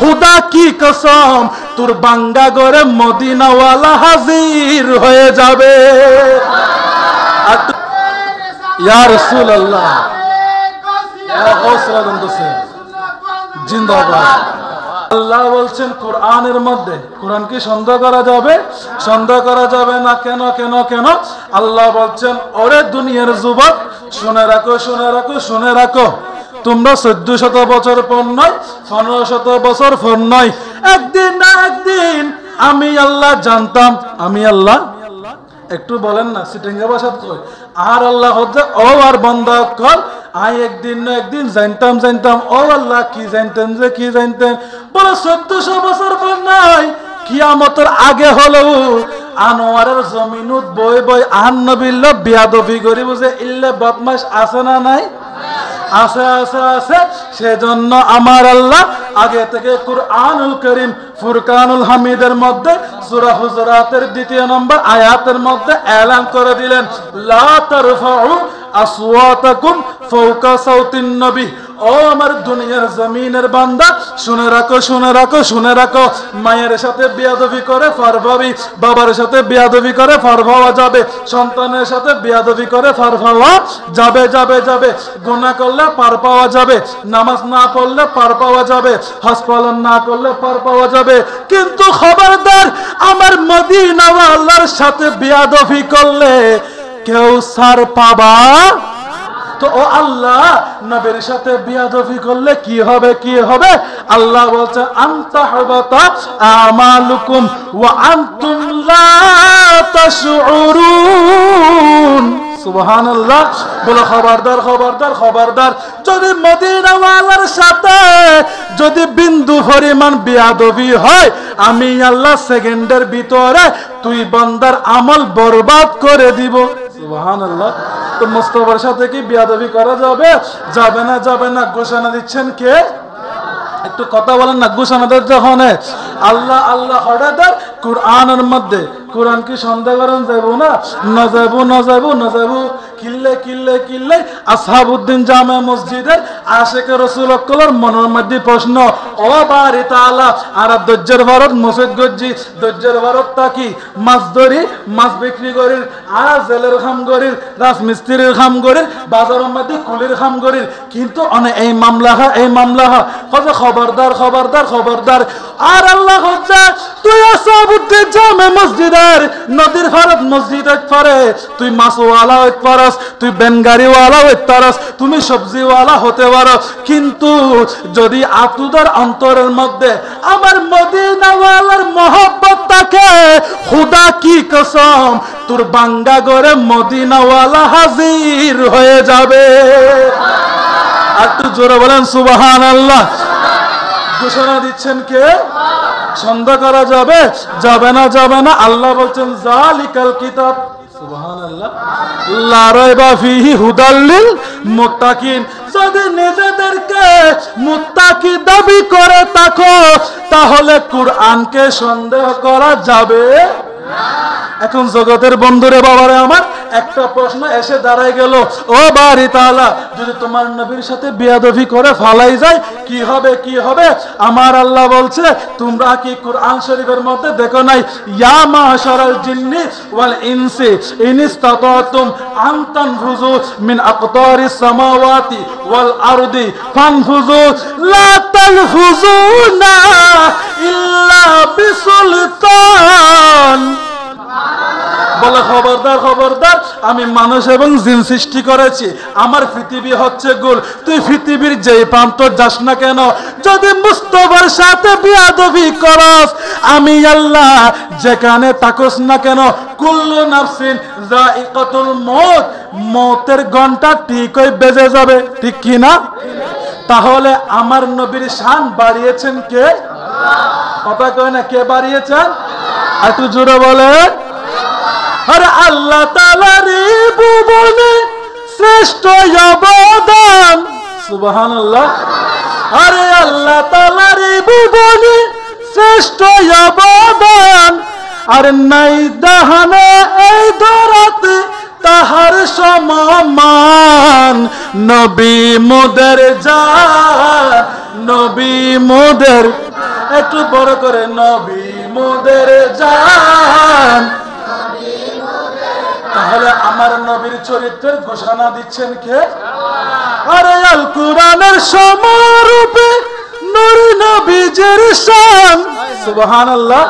খুদা কি কসম তোর বাঙ্গা ঘরে মদিনাওয়ালা হাজির হয়ে যাবে। ইয়া রাসূলুল্লাহ জিন্দাবাদ। আল্লাহ বলছেন কোরআনের মধ্যে, কোরআন কি সন্দেহ করা যাবে? সন্দেহ করা যাবে না। কেন কেন কেন? আল্লাহ বলছেন ওরে দুনিয়ার যুবক শুনে রাখো, শুনে রাখো, শুনে রাখো, তোমরা 1400 বছর পর নয়, 1500 বছর পর নয়, একদিন না একদিন আমি আল্লাহ জানতাম, আমি আল্লাহ একটু বলেন না সিটিঙ্গা ভাষা কই আর আল্লাহ হচ্ছে ও আর বান্দা কল আই একদিন না একদিন জানতাম জানতাম ও আল্লাহ কি জানতেন যে কি জানতেন বলে 1400 বছর পর নাই কিয়ামতের আগে হলো আনোয়ারের জমিনুত বই বই আন নবিল্লাহ বিয়াদবি করি বুঝে ইল্লে বদমাশ আছে না নাই? আছে আছে আছে। সেজন্য আমার আল্লাহ আগে থেকে কুরআনুল কারীম ফুরকানুল হামিদের মধ্যে সূরা হুজুরাতের 2 নম্বর আয়াতের মধ্যে এলান করে দিলেন লা তারফাউ আসওয়াতাকুম ফাওকা সাউতিন নবী। ও আমার দুনিয়ার জমিনের বান্দা শুনে রাখো, শুনে রাখো, শুনে রাখো, মায়ের সাথে বিয়াদবি করে ফারভাবি, বাবার সাথে বিয়াদবি করে ফারভাওয়া যাবে, সন্তানের সাথে বিয়াদবি করে ফারভাওয়া যাবে যাবে যাবে, গুনাহ করলে পার পাওয়া যাবে, নামাজ না পড়লে পার পাওয়া যাবে, হজ পালন না করলে পার পাওয়া যাবে, কিন্তু খবরদার আমার মদিনাওয়ালার সাথে বিয়াদবি করলে কেউ ছাড় পাবা। তো ও আল্লাহ নবীর সাথে বিয়াদবি করলে কি হবে কি হবে? আল্লাহ বলছে আনতাহবাতা আমালুকুম ওয়া আনতুম লা তাশউরুন। সুবহানাল্লাহ। বলে খবরদার খবরদার খবরদার, যদি মদিনাওয়ালার সাথে যদি বিন্দু পরিমাণ বিয়াদবি হয় আমি আল্লাহ সেকেন্ডের ভিতরে তুই বান্দার আমল বরবাদ করে দিব। সুবহানাল্লাহ। তো মুস্তাফার সাথে কি বিয়াদবি করা যাবে? যাবে না, যাবে না। ঘোষণা দিচ্ছেন কে? একটু কথা বলেন না। ঘোষণা দেন যখন আল্লাহ আল্লাহ হঠাৎ কুরআনের মধ্যে, কুরআন কি সন্দেহ করেন যাবো না? না যাবো না যাবো না যাবো। কিল্লে কিল্লে কিল্লে আসহাবউদ্দিন জামে মসজিদের আশিকে রাসূল অকলের মনের মধ্যে প্রশ্ন, ও বাড়ি তাআলা আর দজ্জের ভারত মসজিদ গজ্জি দজ্জের ভারত তাকি মাছ ধরি মাছ বিক্রি করির আর জেলের খাম করির রাজমিস্ত্রির খাম করির বাজারের মধ্যে কুলির খাম করির, কিন্তু অনেক এই মামলা এই মামলা কত খবরদার খবরদার খবরদার। আর আল্লাহ হচ্ছে তুই আসহাবউদ্দিন জামে মসজিদের নদীর ভারত মসজিদের পরে তুই মাছওয়ালা হইতে পারস, তুই বেনগাড়িওয়ালা হইতে পারস, তুমি সবজিওয়ালা হতে পারো, কিন্তু যদি আতুদার অন্তরের মধ্যে আমার মদিনাওয়ালার মহব্বত থাকে খুদা কি কসম তোর বাঙ্গা ঘরে মদিনাওয়ালা হাজির হয়ে যাবে। আর একটু জোরে বলেন সুবহানাল্লাহ। ঘোষণা দিচ্ছেন কে? সন্দেহ করা যাবে? যাবে না, যাবে না। আল্লাহ বলছেন জালিকাল কিতাব সুবহানাল্লাহ লা রাইবা ফিহি হুদাল লিল মুত্তাকিন। যদি নিজেদেরকে মুত্তাকি দাবি করে থাকো তাহলে কুরআনকে সন্দেহ করা যাবে না। এখন জগতের বন্ধুরে বাবারে আমার একটা প্রশ্ন এসে দাঁড়ায় গেল, ও বাড়ি তাআলা যদি তোমার নবীর সাথে বিয়াদবি করে ফালাই যায় কি হবে কি হবে? আমার আল্লাহ বলছে তোমরা কি কুরআন শরীফের মধ্যে দেখো নাই ইয়া মাশারাল জিন্নি ওয়াল ইনসি ইনিস্তাতাতুম আন তানফুযু মিন আকতারিস সামাওয়াতি ওয়াল আরদি ফানফুযু লা তানফুযুনা ইল্লা বিসুলতান। বলে খবরদার খবরদার, আমি মানুষ এবং জিন সৃষ্টি করেছি, আমার পৃথিবী হচ্ছে গোল, তুই পৃথিবীর যেই প্রান্ত যাস না কেন যদি মুস্তাফার সাথে বিয়াদবি করস আমি আল্লাহ যেখানে থাকস না কেন কুল্লু নাফসিন যায়িকাতুল মউত, মওতের ঘন্টা ঠিকই বেজে যাবে, ঠিক কি না? তাহলে আমার নবীর শান বাড়িয়েছেন কে? কথা কয় না, কে বাড়িয়েছেন? একটু জোরে বলে। আরে আল্লাহ তাআলার ভুবনে শ্রেষ্ঠ অবদান। সুবহানাল্লাহ। আরে আল্লাহ তাআলার ভুবনে শ্রেষ্ঠ অবদান, আর নাই দাহানে এই ধরাতে তাহার সমান। নবী মোদের জান, নবী মোদের একটু বড় করে নবী মোদের জান। তাহলে আমার নবীর চরিত্রের ঘোষণা দিচ্ছেন কে? আরে আল কুরআনের সমরূপে নূর নবীজির শান। সুবহানাল্লাহ।